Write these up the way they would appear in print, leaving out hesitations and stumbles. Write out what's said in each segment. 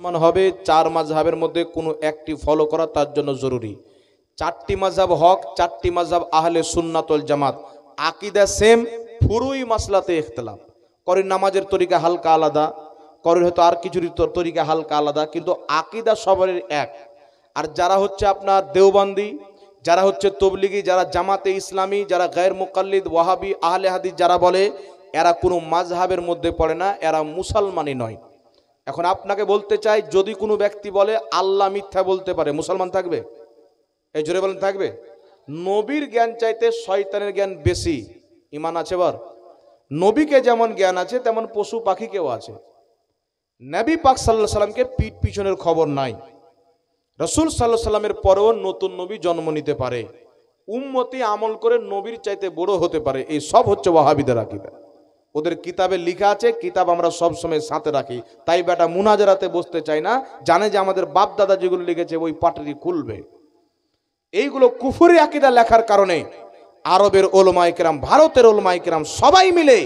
মান হবে চার মাযহাবের মধ্যে কোনো একটি ফলো করা তার জন্য জরুরি। চারটি মাযহাব হক, চারটি মাযহাব আহলে সুন্নাত ওয়াল জামাত, আকীদা সেম, ফুরুই মাসলাতে ইখতিলাফ। করে নামাজের তরিকা হালকা আলাদা, করে হয়তো আর কিছুর তরিকা হালকা আলাদা, কিন্তু আকীদা সবারই এক। আর যারা হচ্ছে আপনার দেওবন্দি, যারা হচ্ছে তবলিগি, যারা জামাতে ইসলামী, যারা গায়ের মুকাল্লিদ, ওয়াহাবি, আহলে হাদিস যারা বলে, এরা কোনো মাযহাবের মধ্যে পড়ে না, এরা মুসলমানই নয়। এখন আপনাকে বলতে চাই, যদি কোনো ব্যক্তি বলে আল্লাহ মিথ্যা বলতে পারে, মুসলমান থাকবে? এই জোরে বলেন, থাকবে? নবীর জ্ঞান চাইতে শয়তানের জ্ঞান বেশি, ঈমান আছে? বার নবীকে যেমন জ্ঞান আছে তেমন পশু পাখিকেও আছে। নবী পাক সাল্লাল্লাহু আলাইহি সাল্লামকে পিঠ পিছনের খবর নাই। রাসূল সাল্লাল্লাহু আলাইহি সাল্লামের পরেও নতুন নবী জন্ম নিতে পারে, উম্মতি আমল করে নবীর চাইতে বড় হতে পারে। এই সব হচ্ছে ওয়াহাবিদের আকীদা। ওদের কিতাবে লেখা আছে, কিতাব আমরা সব সময় সাথে রাখি। তাই বেটা মুনাজারাতে বসতে চাই না, জানে যে আমাদের বাপ দাদা যেগুলো লিখেছে ওই পাটরি খুলবে। এইগুলো কুফরি আকীদা লেখার কারণে আরবের উলামায়ে কেরাম, ভারতের উলামায়ে কেরাম সবাই মিলে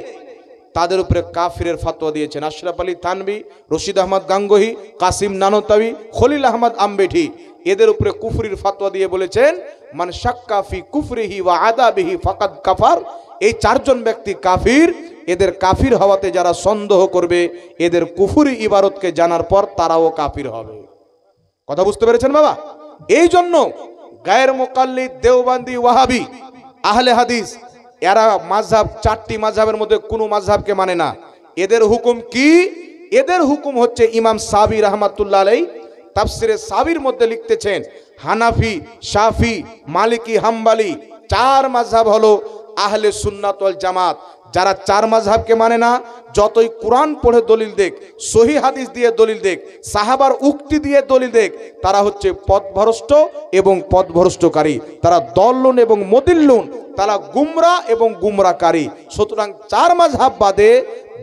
তাদের উপরে কাফিরের ফতোয়া দিয়েছেন। আশরাফ আলী থানভী, রশিদ আহমদ গাঙ্গোহী, কাসিম নানতাবী, খলিল আহমদ আম্বেঠি এদের উপরে কুফরির ফতোয়া দিয়ে বলেছেন, মান শাক্কা ফি কুফরিহি ওয়া আযাবিহি ফাকাদ কাফার। এই চারজন ব্যক্তি কাফির। এদের কাফির হওয়াতে যারা সন্দেহ করবে, এদের কুফরি ইবারতকে জানার পর তারাও কাফির হবে। কথা বুঝতে পেরেছেন বাবা? এই জন্য গায়ের মুকাল্লিদ, দেওবন্দি, ওয়াহাবি, আহলে হাদিস এরা মাযহাব, চারটি মাযহাবের মধ্যে কোনো মাযহাবকে মানে না। এদের হুকুম কি? এদের হুকুম হচ্ছে ইমাম সাবি রাহমাতুল্লাহ আলাইহি তাফসিরে সাবির মধ্যে লিখতেছেন, হানাফি, শাফি, মালিকি, হাম্বলি চার মাযহাব হলো আহলে সুন্নাত ওয়াল জামাত। যারা চার মাযহাবকে মানে না, যতই কোরআন পড়ে দলিল দেখ, সহিহ হাদিস দিয়ে দলিল দেখ, সাহাবার উক্তি দিয়ে দলিল দেখ, তারা হচ্ছে পথভ্রষ্ট এবং পথভ্রষ্টকারী। তারা দল্লুন এবং মুদিল্লুন, তারা গুমরা এবং গুমরাকারী। সুতরাং চার মাযহাব বাদে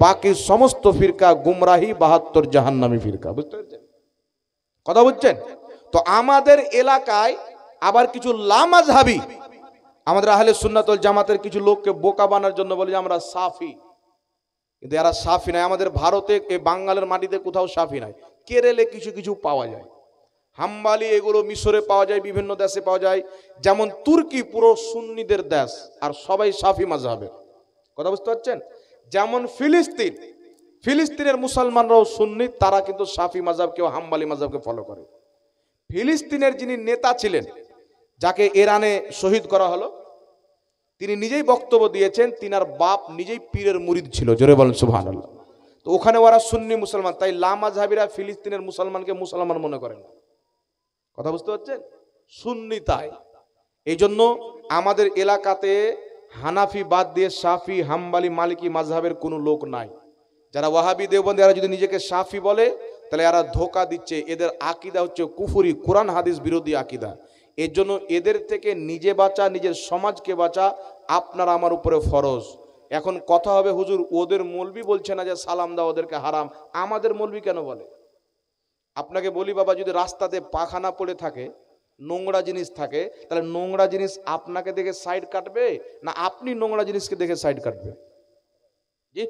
বাকি সমস্ত ফিরকা গুমরাহি, 72 জাহান্নামী ফিরকা। বুঝতে পেরেছেন? কথা বুঝছেন? তো আমাদের এলাকায় আবার কিছু লামাযহাবী, আমাদের আহলে সুন্নাত ওয়াল জামাতের কিছু লোককে বোকা বানার জন্য বলে যে আমরা সাফি, কিন্তু এরা সাফি নাই। আমাদের ভারতে, এই বাঙালের মাটিতে কোথাও সাফি নাই। কেরলে কিছু কিছু পাওয়া যায়, হাম্বালি এগুলো মিশরে পাওয়া যায়, বিভিন্ন দেশে পাওয়া যায়। যেমন তুর্কি পুরো সুন্নিদের দেশ, আর সবাই সাফি মাযহাবের। কথা বুঝতে পারছেন? যেমন ফিলিস্তিন, ফিলিস্তিনের মুসলমানরাও সুন্নি, তারা কিন্তু সাফি মাযহাবকে, হাম্বালি মাযহাবকে ফলো করে। ফিলিস্তিনের যিনি নেতা ছিলেন, যাকে ইরানে শহীদ করা হলো, তিনি নিজেই বক্তব্য দিয়েছেন, তিনার বাপ নিজেই পীরের মুরিদ ছিল। জোরে বলেন সুবহানাল্লাহ। তো ওখানে ওরা সুন্নি মুসলমান, তাই লামাযহাবীরা ফিলিস্তিনের মুসলমানকে মুসলমান মনে করেন না। কথা বুঝতে পারছেন? সুন্নি তাই। এই জন্য আমাদের এলাকাতে হানাফি বাদ দিয়ে শাফি, হাম্বলি, মালিকি মাযহাবের কোনো লোক নাই। যারা ওয়াহাবি, দেওবন্দি এরা যদি নিজেকে শাফি বলে, তাহলে এরা ধোঁকা দিচ্ছে। এদের আকীদা হচ্ছে কুফরি, কোরআন হাদিস বিরোধী আকীদা। এর জন্য এদের থেকে নিজে বাঁচা, নিজের সমাজকে বাঁচা আপনার আমার উপরে ফরজ। এখন কথা হবে, হুজুর ওদের মৌলবি বলছে না যে সালাম দাও ওদেরকে হারাম, আমাদের মৌলবি কেন বলে? আপনাকে বলি বাবা, যদি রাস্তাতে পাখানা পড়ে থাকে, নোংরা জিনিস থাকে, তাহলে নোংরা জিনিস আপনাকে দেখে সাইড কাটবে না আপনি নোংরা জিনিসকে দেখে সাইড কাটবে? জি,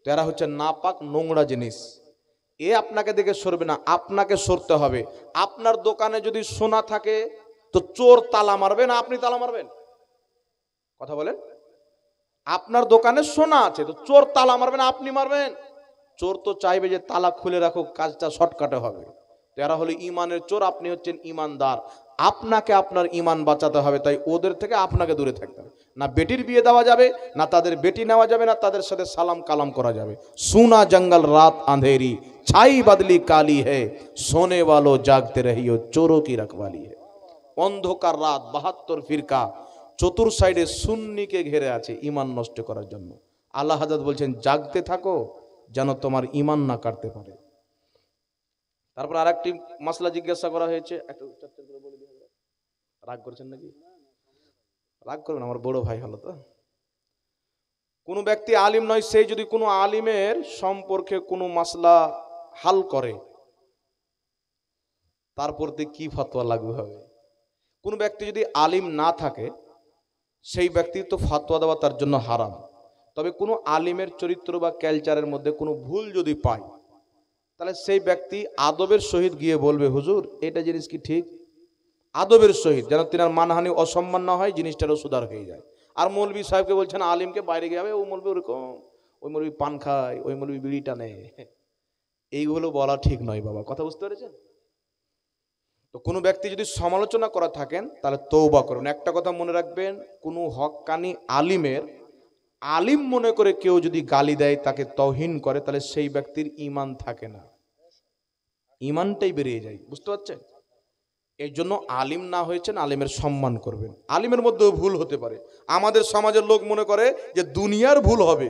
তো এরা হচ্ছে নাপাক, নোংরা জিনিস। এ আপনাকে দেখে সরবে না, আপনাকে সরতে হবে। আপনার দোকানে যদি সোনা থাকে, তো চোর তালা মারবে না আপনি তালা মারবেন? কথা বলেন। আপনার দোকানে সোনা আছে, তো চোর তালা মারবে না আপনি মারবেন? চোর তো চাইবে যে তালা খুলে রাখো, কাজটা শর্টকাটে হবে। তো এরা হলো ইমানের চোর, আপনি হচ্ছেন ইমানদার। আপনাকে আপনার ইমান বাঁচাতে হবে। তাই ওদের থেকে আপনাকে দূরে থাকতে হবে। না বেটির বিয়ে দেওয়া যাবে, না তাদের বেটি নেওয়া যাবে, না তাদের সাথে সালাম কালাম করা যাবে। সুনা জঙ্গল রাত আঁধেরি, ছাই বদলি কালি হে, সোনে वालो জাগতে রহিও, চোরো কি রখওয়ালি হে। অন্ধকার রাত, 72 ফিরকা চতুর সাইডে সুন্নিকে ঘিরে আছে ইমান নষ্ট করার জন্য। আল্লাহ হযরত বলছেন, জাগতে থাকো যেন তোমার ইমান না কাটতে পারে। তারপর আরেকটি মাসলা জিজ্ঞাসা করা হয়েছে, একটু চটচট করে বলে দিন। রাগ করছেন নাকি? রাগ করবেন, আমার বড় ভাই হলো তো। কোন ব্যক্তি আলিম নয়, সেই যদি কোনো আলিমের সম্পর্কে কোনো মাসলা হাল করে, তারপর কি ফতোয়া লাগু হবে? কোন ব্যক্তি যদি আলিম না থাকে, সেই ব্যক্তি তো ফতোয়া দেওয়া তার জন্য হারাম। তবে কোনো আলিমের চরিত্র বা কালচারের মধ্যে কোনো ভুল যদি পায়, তাহলে সেই ব্যক্তি আদবের সহিত গিয়ে বলবে, হুজুর এটা জিনিস কি ঠিক, আদবের সহিত, যেন তিনার মানহানি অসম্মান না হয়, জিনিসটারও সুধার হয়ে যায়। আর মৌলবী সাহেবকে বলছেন, আলিমকে বাইরে গিয়ে ও মৌলবী ওরকম, ওই মৌলবী পান খায়, ওই মৌলবী বিড়ি টানে, এইগুলো বলা ঠিক নয় বাবা, কথা বুঝতে পেরেছেন? তো কোনো ব্যক্তি যদি সমালোচনা করা থাকেন তাহলে তওবা করুন। একটা কথা মনে রাখবেন, কোনো হক্কানি আলিমের আলিম মনে করে কেউ যদি গালি দেয়, তাকে তৌহিন করে, তাহলে সেই ব্যক্তির ঈমান থাকে না, ঈমানটাই বেরিয়ে যায়, বুঝতে পারছেন? এই জন্য আলিম না হয়েছেন, আলিমের সম্মান করবেন। আলিমের মধ্যেও ভুল হতে পারে। আমাদের সমাজের লোক মনে করে যে দুনিয়ার ভুল হবে,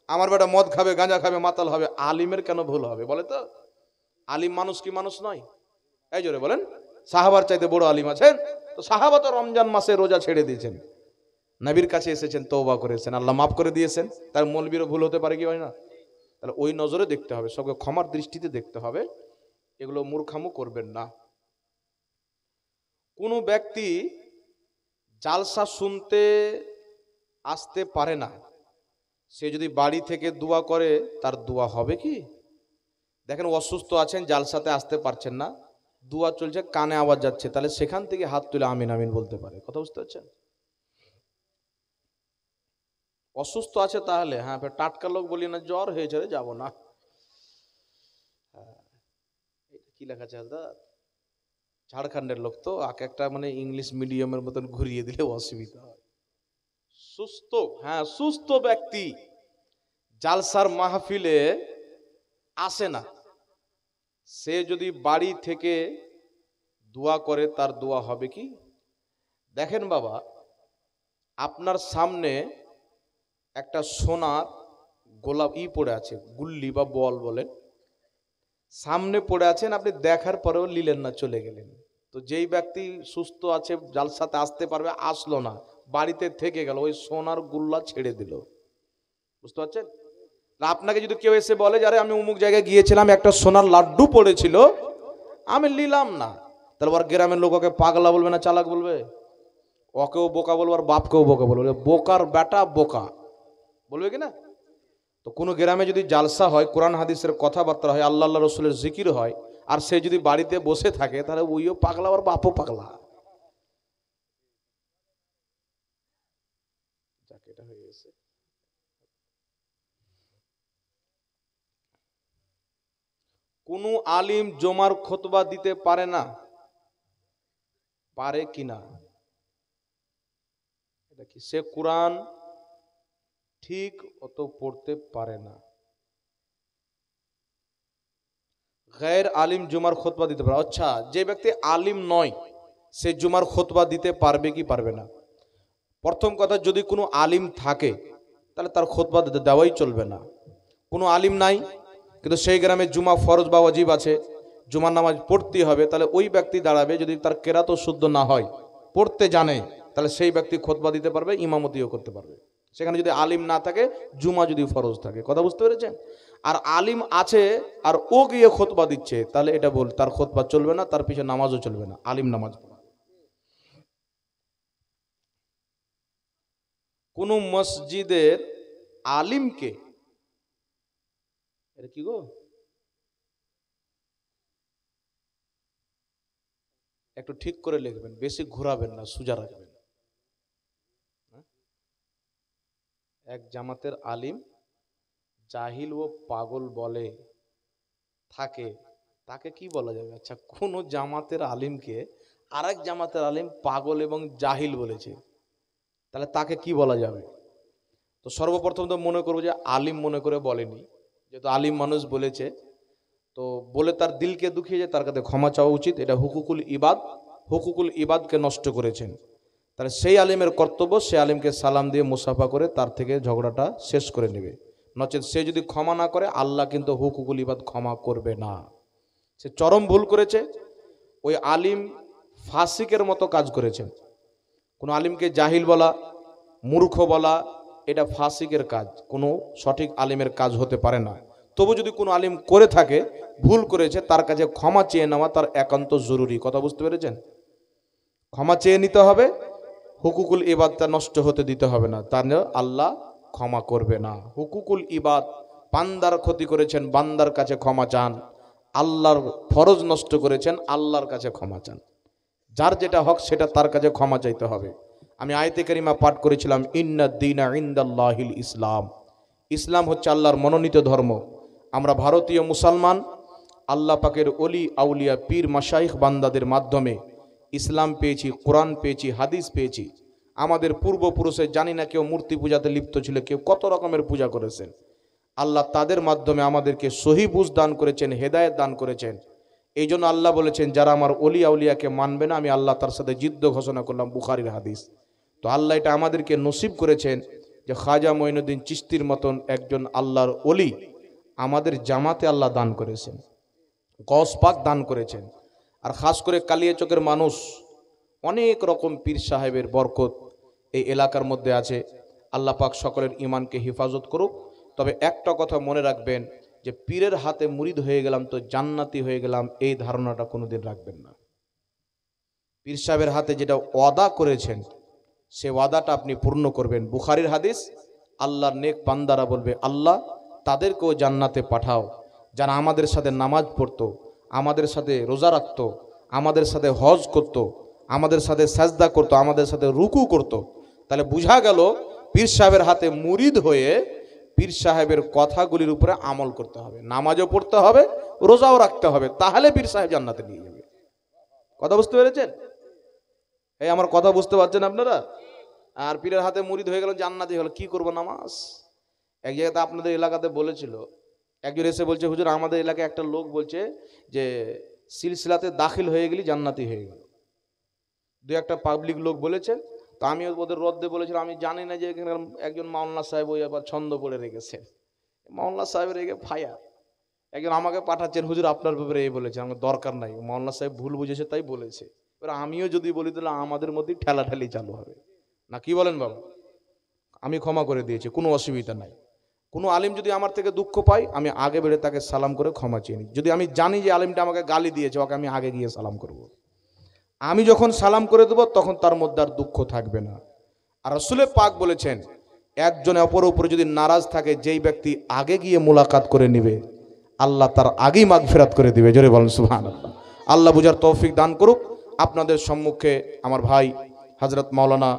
আমার বেটা মদ খাবে, গাঁজা খাবে, মাতাল হবে, আলিমের কেন ভুল হবে বলে তো? আলিম মানুষ কি মানুষ নয়? এই জোরে বলেন, সাহাবার চাইতে বড় আলিম আছেন? তো সাহাবা তো রমজান মাসে রোজা ছেড়ে দিয়েছেন, নবীর কাছে এসেছেন, তওবা করেছেন, আল্লাহ মাফ করে দিয়েছেন। তার মৌলবীরও ভুল হতে পারে কি হয় না? তাহলে ওই নজরে দেখতে হবে, সবকে ক্ষমার দৃষ্টিতে দেখতে হবে, এগুলো মূর্খামো করবেন না। কোনো ব্যক্তি জালসা শুনতে আসতে পারে না, সে যদি বাড়ি থেকে দোয়া করে, তার দোয়া হবে কি? দেখেন, অসুস্থ আছেন, জালসাতে আসতে পারছেন না, দোয়া চলছে, কানে আওয়াজ যাচ্ছে, তাহলে সেখান থেকে হাত তুলে আমিন আমিন বলতে পারে, কথা বুঝতে পারছেন? অসুস্থ আছে তাহলে হ্যাঁ, টাটকা লোক বলি না, জ্বর হয়েছে রে, যাবো না, কি লেখা আছে দাদা, ঝাড়খণ্ডের লোক তো, আগে একটা মানে ইংলিশ মিডিয়ামের মতন ঘুরিয়ে দিলে অসুবিধা হয়। সুস্থ, হ্যাঁ সুস্থ ব্যক্তি জালসার মাহফিলে আসে না, সে যদি বাড়ি থেকে দোয়া করে, তার দোয়া হবে কি? দেখেন বাবা, আপনার সামনে একটা সোনার গোলাপ পড়ে আছে, গুল্লি বা বল বলেন, সামনে পড়ে আছেন, আপনি দেখার পরেও নিলেন না, চলে গেলেন। তো যেই ব্যক্তি সুস্থ আছে, জালসাতে আসতে পারবে, আসলো না, বাড়িতে থেকে গেল, ওই সোনার গুল্লা ছেড়ে দিল, বুঝতে পারছেন? আপনাকে যদি কেউ এসে বলে, আরে আমি অমুক জায়গায় গিয়েছিলাম, একটা সোনার লাড্ডু পড়েছিল, আমি নিলাম না, তাহলে আর গ্রামের লোক ওকে পাগলা বলবে না চালাক বলবে? ওকেও বোকা বলবে, আর বাপকেও বোকা বলবে, বোকার বেটা বোকা বলবে কিনা? তো কোনো গ্রামে যদি জালসা হয়, কোরআন হাদিসের কথাবার্তা হয়, আল্লাহ আল্লাহ রসুলের জিকির হয়, আর সে যদি বাড়িতে বসে থাকে, তাহলে ওইও পাগলা, আর বাপও পাগলা। এটা হয়ে গেছে। কোনো আলিম জমার খুতবা দিতে পারে না, পারে কিনা? এটা কি সে কোরআন ঠিক অত পড়তে পারে না? গায়ের আলিম জুমার খুতবা দিতে পারে। আচ্ছা, যে ব্যক্তি আলিম নয়, সে জুমার খুতবা দিতে পারবে কি পারবে না? প্রথম কথা, যদি কোনো আলিম থাকে, তাহলে তার খুতবা দেওয়াই চলবে না। কোনো আলিম নাই, কিন্তু সেই গ্রামে জুমা ফরজ বা ওয়াজিব আছে, জুমার নামাজ পড়তে হবে, তাহলে ওই ব্যক্তি দাঁড়াবে, যদি তার কেরাত শুদ্ধ না হয়, পড়তে জানে, তাহলে সেই ব্যক্তি খুতবা দিতে পারবে, ইমামতিও করতে পারবে। সেখানে যদি আলিম না থাকে, জুমা যদি ফরজ থাকে, কথা বুঝতে পেরেছেন? আর আলিম আছে আর ও গিয়ে খুতবা দিচ্ছে, তাহলে এটা বল, তার খুতবা চলবে না, তার পিছনে নামাজও চলবে না, আলিম নামাজ পড়া। কোন মসজিদের আলিমকে, এটা কি গো, একটু ঠিক করে লিখবেন, বেশি ঘোরাবেন না, সোজা রাখবেন। এক জামাতের আলিম জাহিল ও পাগল বলে থাকে, তাকে কি বলা যাবে? আচ্ছা, কোন জামাতের আলিমকে আরেক জামাতের আলিম পাগল এবং জাহিল বলেছে, তাহলে তাকে কি বলা যাবে? তো সর্বপ্রথম তো মনে করবো যে আলিম মনে করে বলেনি, যেহেতু আলিম মানুষ বলেছে, তো বলে তার দিলকে দুখিয়ে যায়, তার কাছে ক্ষমা চাওয়া উচিত। এটা হুকুকুল ইবাদ, হুকুকুল ইবাদকে নষ্ট করেছেন, তাহলে সেই আলিমের কর্তব্য সে আলিমকে সালাম দিয়ে মুসাফা করে তার থেকে ঝগড়াটা শেষ করে নেবে। নচেত সে যদি ক্ষমা না করে, আল্লাহ কিন্তু হুকুকুল ইবাদ ক্ষমা করবে না। সে চরম ভুল করেছে, ওই আলিম ফাসিকের মতো কাজ করেছেন। কোনো আলিমকে জাহিল বলা, মূর্খ বলা, এটা ফাসিকের কাজ, কোনো সঠিক আলিমের কাজ হতে পারে না। তবু যদি কোনো আলিম করে থাকে, ভুল করেছে, তার কাছে ক্ষমা চেয়ে নেওয়া তার একান্ত জরুরি, কথা বুঝতে পেরেছেন? ক্ষমা চেয়ে নিতে হবে, হুকুকুল ইবাদটা নষ্ট হতে দিতে হবে না, তার আল্লাহ ক্ষমা করবে না। হুকুকুল ইবাদ বান্দার ক্ষতি করেছেন, বান্দার কাছে ক্ষমা চান। আল্লাহর ফরজ নষ্ট করেছেন, আল্লাহর কাছে ক্ষমা চান। যার যেটা হক সেটা তার কাছে ক্ষমা চাইতে হবে। আমি আয়াতে কারিমা পাঠ করেছিলাম, ইন্নাদ দীনা ইনদাল্লাহিল ইসলাম। ইসলাম হচ্ছে আল্লাহর মনোনীত ধর্ম। আমরা ভারতীয় মুসলমান আল্লাহ পাকের অলি আউলিয়া পীর মাশাইখ বান্দাদের মাধ্যমে ইসলাম পেয়েছি, কোরআন পেয়েছি, হাদিস পেয়েছি। আমাদের পূর্বপুরুষে জানি না কেউ মূর্তি পূজাতে লিপ্ত ছিল, কেউ কত রকমের পূজা করেছেন। আল্লাহ তাদের মাধ্যমে আমাদেরকে সহি বুঝ দান করেছেন, হেদায়েত দান করেছেন। এই জন্য আল্লাহ বলেছেন, যারা আমার অলি আউলিয়াকে মানবে না আমি আল্লাহ তার সাথে যুদ্ধ ঘোষণা করলাম, বুখারীর হাদিস। তো আল্লাহ এটা আমাদেরকে নসিব করেছেন যে খাজা মঈনুদ্দিন চিশতির মতন একজন আল্লাহর অলি আমাদের জামাতে আল্লাহ দান করেছেন, গস পাক দান করেছেন। আর খাস করে কালিয়াচকের মানুষ অনেক রকম পীর সাহেবের বরকত এই এলাকার মধ্যে আছে। আল্লাহ পাক সকলের ইমানকে হেফাজত করুক। তবে একটা কথা মনে রাখবেন যে পীরের হাতে মুরিদ হয়ে গেলাম তো জান্নাতি হয়ে গেলাম, এই ধারণাটা কোনোদিন রাখবেন না। পীর সাহেবের হাতে যেটা ওয়াদা করেছেন সে ওয়াদাটা আপনি পূর্ণ করবেন। বুখারীর হাদিস, আল্লাহর নেক বান্দারা বলবে, আল্লাহ তাদেরকেও জান্নাতে পাঠাও যারা আমাদের সাথে নামাজ পড়তো, আমাদের সাথে রোজা রাখতো, আমাদের সাথে হজ করত, আমাদের সাথে সাজদা করত, আমাদের সাথে রুকু করত। তাহলে বোঝা গেল পীর সাহেবের হাতে মুরিদ হয়ে পীর সাহেবের কথাগুলির উপরে আমল করতে হবে, নামাজও পড়তে হবে, রোজাও রাখতে হবে, তাহলে পীর সাহেব জান্নাতে নিয়ে যাবে। কথা বুঝতে পেরেছেন? এই আমার কথা বুঝতে পারছেন আপনারা? আর পীরের হাতে মুরিদ হয়ে গেল, জান্নাতি হলো, কি করবো নামাজ? এক জায়গাতে আপনাদের এলাকাতে বলেছিল, একজন এসে বলছে, হুজুর আমাদের এলাকায় একটা লোক বলছে যে সিলসিলাতে দাখিল হয়ে গেলি জান্নাতি হয়ে গেল। দু একটা পাবলিক লোক বলেছেন, তো আমি ওদের রদ্দে বলেছিলাম, আমি জানি না যে এখানে একজন মাওলানা সাহেব ওই আবার ছন্দ পড়ে রেখেছেন, মাওলানা সাহেবের রেখে ফায়ার। একজন আমাকে পাঠাচ্ছেন, হুজুর আপনার ব্যাপারে এই বলেছে, আমার দরকার নাই, মাওলানা সাহেব ভুল বুঝেছে তাই বলেছে। এবার আমিও যদি বলি তাহলে আমাদের মধ্যেই ঠেলাঠেলি চালু হবে না, কি বলেন বাবা? আমি ক্ষমা করে দিয়েছি, কোনো অসুবিধা নাই। কোনো আলিম যদি আমার থেকে দুঃখ পায় আমি আগে বেড়ে তাকে সালাম করে ক্ষমা চেয়ে নিই। যদি আমি জানি যে আলিমটা আমাকে গালি দিয়েছে, ওকে আমি আগে গিয়ে সালাম করব। আমি যখন সালাম করে দেবো তখন তার মধ্যে আর দুঃখ থাকবে না। আর রাসূল পাক বলেছেন, একজনে অপরের উপরে যদি নারাজ থাকে, যেই ব্যক্তি আগে গিয়ে মোলাকাত করে নেবে আল্লাহ তার আগেই মাগফিরাত করে দিবে। জোরে বলেন সুবহানাল্লাহ। আল্লাহ বুঝার তৌফিক দান করুক। আপনাদের সম্মুখে আমার ভাই হযরত মাওলানা